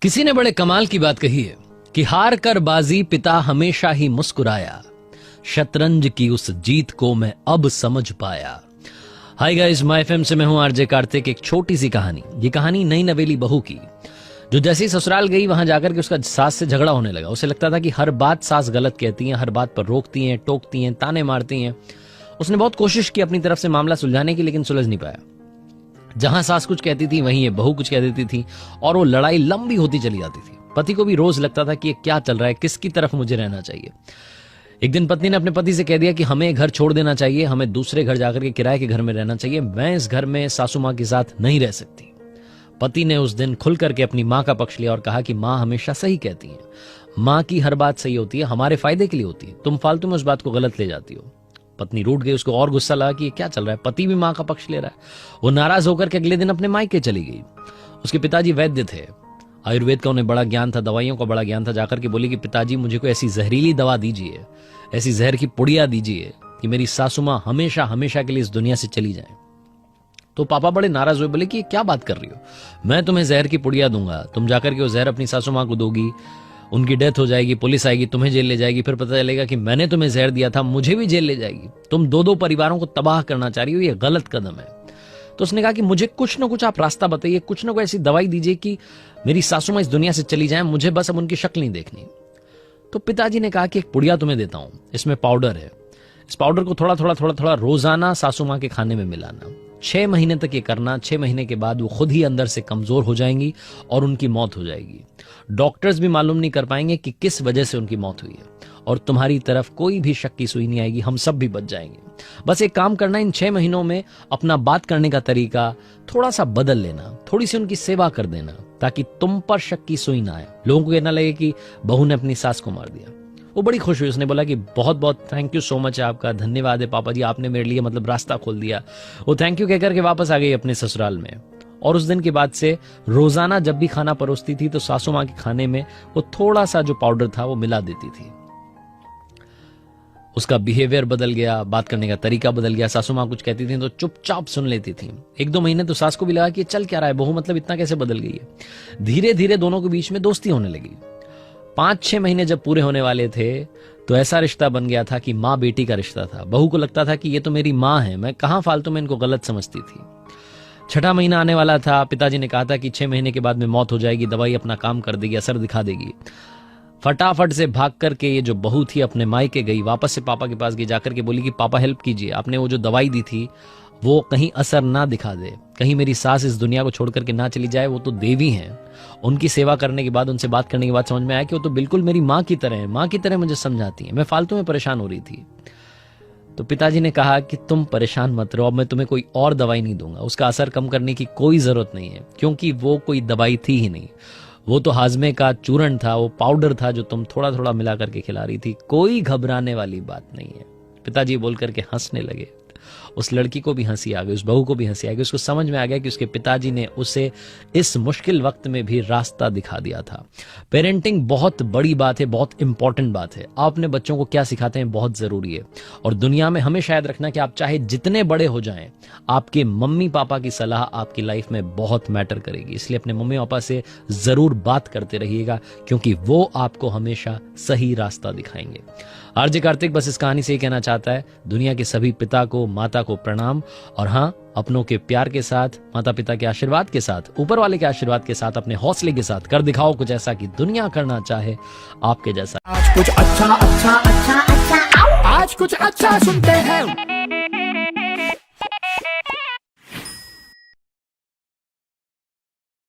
किसी ने बड़े कमाल की बात कही है कि हार कर बाजी पिता हमेशा ही मुस्कुराया, शतरंज की उस जीत को मैं अब समझ पाया। हाय गाइस, माय एफएम से मैं हूं आरजे कार्तिक। एक छोटी सी कहानी, ये कहानी नई नवेली बहू की, जो जैसे ही ससुराल गई वहां जाकर के उसका सास से झगड़ा होने लगा। उसे लगता था कि हर बात सास गलत कहती हैं, हर बात पर रोकती हैं, टोकती हैं, ताने मारती हैं। उसने बहुत कोशिश की अपनी तरफ से मामला सुलझाने की, लेकिन सुलझ नहीं पाया। जहां सास कुछ कहती थी वहीं ये बहू कुछ कह देती थी और वो लड़ाई लंबी होती चली जाती थी। पति को भी रोज लगता था कि ये क्या चल रहा है, किसकी तरफ मुझे रहना चाहिए। एक दिन पत्नी ने अपने पति से कह दिया कि हमें घर छोड़ देना चाहिए, हमें दूसरे घर जाकर के किराए के घर में रहना चाहिए, मैं इस घर में सासू मां के साथ नहीं रह सकती। पति ने उस दिन खुल करके अपनी मां का पक्ष लिया और कहा कि मां हमेशा सही कहती है, मां की हर बात सही होती है, हमारे फायदे के लिए होती है, तुम फालतू में उस बात को गलत ले जाती हो। पत्नी रूठ गई, उसको और गुस्सा लगा कि ये क्या चल रहा है, पति भी मां का पक्ष ले रहा है। वो नाराज होकर के अगले दिन अपने मायके चली गई। उसके पिताजी वैद्य थे, आयुर्वेद का उन्हें बड़ा ज्ञान था, दवाइयों का बड़ा ज्ञान था। जाकर के बोली कि पिताजी मुझे कोई ऐसी जहरीली दवा दीजिए, ऐसी जहर की पुड़िया दीजिए कि मेरी सासू मां हमेशा हमेशा के लिए इस दुनिया से चली जाए। तो पापा बड़े नाराज हुए, बोले कि ये क्या बात कर रही हो, मैं तुम्हें जहर की पुड़िया दूंगा, तुम जाकर के वो जहर अपनी सासू मां को दोगी, उनकी डेथ हो जाएगी, पुलिस आएगी, तुम्हें जेल ले जाएगी, फिर पता चलेगा कि मैंने तुम्हें जहर दिया था, मुझे भी जेल ले जाएगी। तुम दो परिवारों को तबाह करना चाह रही हो, ये गलत कदम है। तो उसने कहा कि मुझे कुछ ना कुछ आप रास्ता बताइए, कुछ ना कुछ ऐसी दवाई दीजिए कि मेरी सासू मां इस दुनिया से चली जाए, मुझे बस अब उनकी शक्ल नहीं देखनी। तो पिताजी ने कहा कि एक पुड़िया तुम्हें देता हूं, इसमें पाउडर है, इस पाउडर को थोड़ा रोजाना सासू मां के खाने में मिलाना, 6 महीने तक ये करना। 6 महीने के बाद वो खुद ही अंदर से कमजोर हो जाएंगी और उनकी मौत हो जाएगी। डॉक्टर्स भी मालूम नहीं कर पाएंगे कि किस वजह से उनकी मौत हुई है और तुम्हारी तरफ कोई भी शक की सुई नहीं आएगी, हम सब भी बच जाएंगे। बस एक काम करना, इन 6 महीनों में अपना बात करने का तरीका थोड़ा सा बदल लेना, थोड़ी सी उनकी सेवा कर देना, ताकि तुम पर शक की सुई ना आए, लोगों को ये ना लगे कि बहू ने अपनी सास को मार दिया। वो बड़ी खुश हुई, उसने बोला कि बहुत बहुत थैंक यू सो मच है आपका, धन्यवाद है पापा जी, आपने मेरे लिए मतलब रास्ता खोल दिया। वो थैंक यू कहकर के वापस आ गई अपने ससुराल में। और उस दिन के बाद से रोजाना जब भी खाना परोसती थी तो सासू मां के खाने में वो थोड़ा सा जो पाउडर था वो मिला देती थी। उसका बिहेवियर बदल गया, बात करने का तरीका बदल गया। सासू मां कुछ कहती थी तो चुपचाप सुन लेती थी। 1-2 महीने तो सास को भी लगा कि चल क्या रहा है, बहू मतलब इतना कैसे बदल गई है। धीरे धीरे दोनों के बीच में दोस्ती होने लगी। 5-6 महीने जब पूरे होने वाले थे तो ऐसा रिश्ता बन गया था कि माँ बेटी का रिश्ता था। बहू को लगता था कि ये तो मेरी माँ है, मैं कहां फालतू में इनको गलत समझती थी। 6ठा महीना आने वाला था, पिताजी ने कहा था कि 6 महीने के बाद में मौत हो जाएगी, दवाई अपना काम कर देगी, असर दिखा देगी। फटाफट से भाग करके ये जो बहू थी अपने मायके गई, वापस से पापा के पास गई, जाकर के बोली कि पापा हेल्प कीजिए, आपने वो जो दवाई दी थी वो कहीं असर ना दिखा दे, कहीं मेरी सास इस दुनिया को छोड़ करके ना चली जाए, वो तो देवी हैं। उनकी सेवा करने के बाद, उनसे बात करने के बाद समझ में आया कि वो तो बिल्कुल मेरी माँ की तरह है, माँ की तरह मुझे समझाती है, मैं फालतू में परेशान हो रही थी। तो पिताजी ने कहा कि तुम परेशान मत रहो, अब मैं तुम्हें कोई और दवाई नहीं दूंगा, उसका असर कम करने की कोई जरूरत नहीं है, क्योंकि वो कोई दवाई थी ही नहीं, वो तो हाजमे का चूर्ण था, वो पाउडर था जो तुम थोड़ा थोड़ा मिला करके खिला रही थी, कोई घबराने वाली बात नहीं है। पिताजी बोल करके हंसने लगे। उस लड़की को भी हंसी आ गई, उस बहू को भी हंसी आ गई। उसको समझ में आ गया कि उसके पिताजी ने उसे इस मुश्किल वक्त में भी रास्ता दिखा दिया था। पेरेंटिंग बहुत बड़ी बात है, बहुत इंपॉर्टेंट बात है। आप अपने बच्चों को क्या सिखाते हैं बहुत जरूरी है। और दुनिया में हमें शायद रखना कि आप चाहे जितने बड़े हो जाएं, आपके मम्मी पापा की सलाह आपकी लाइफ में बहुत मैटर करेगी। इसलिए अपने मम्मी पापा से जरूर बात करते रहिएगा, क्योंकि वो आपको हमेशा सही रास्ता दिखाएंगे। आरजे कार्तिक बस इस कहानी से ये कहना चाहता है, दुनिया के सभी पिता को, माता को प्रणाम, और हाँ, अपनों के प्यार के साथ, माता पिता के आशीर्वाद के साथ, ऊपर वाले के आशीर्वाद के साथ, अपने हौसले के साथ कर दिखाओ कुछ ऐसा कि दुनिया करना चाहे आपके जैसा। आज कुछ अच्छा सुनते हैं।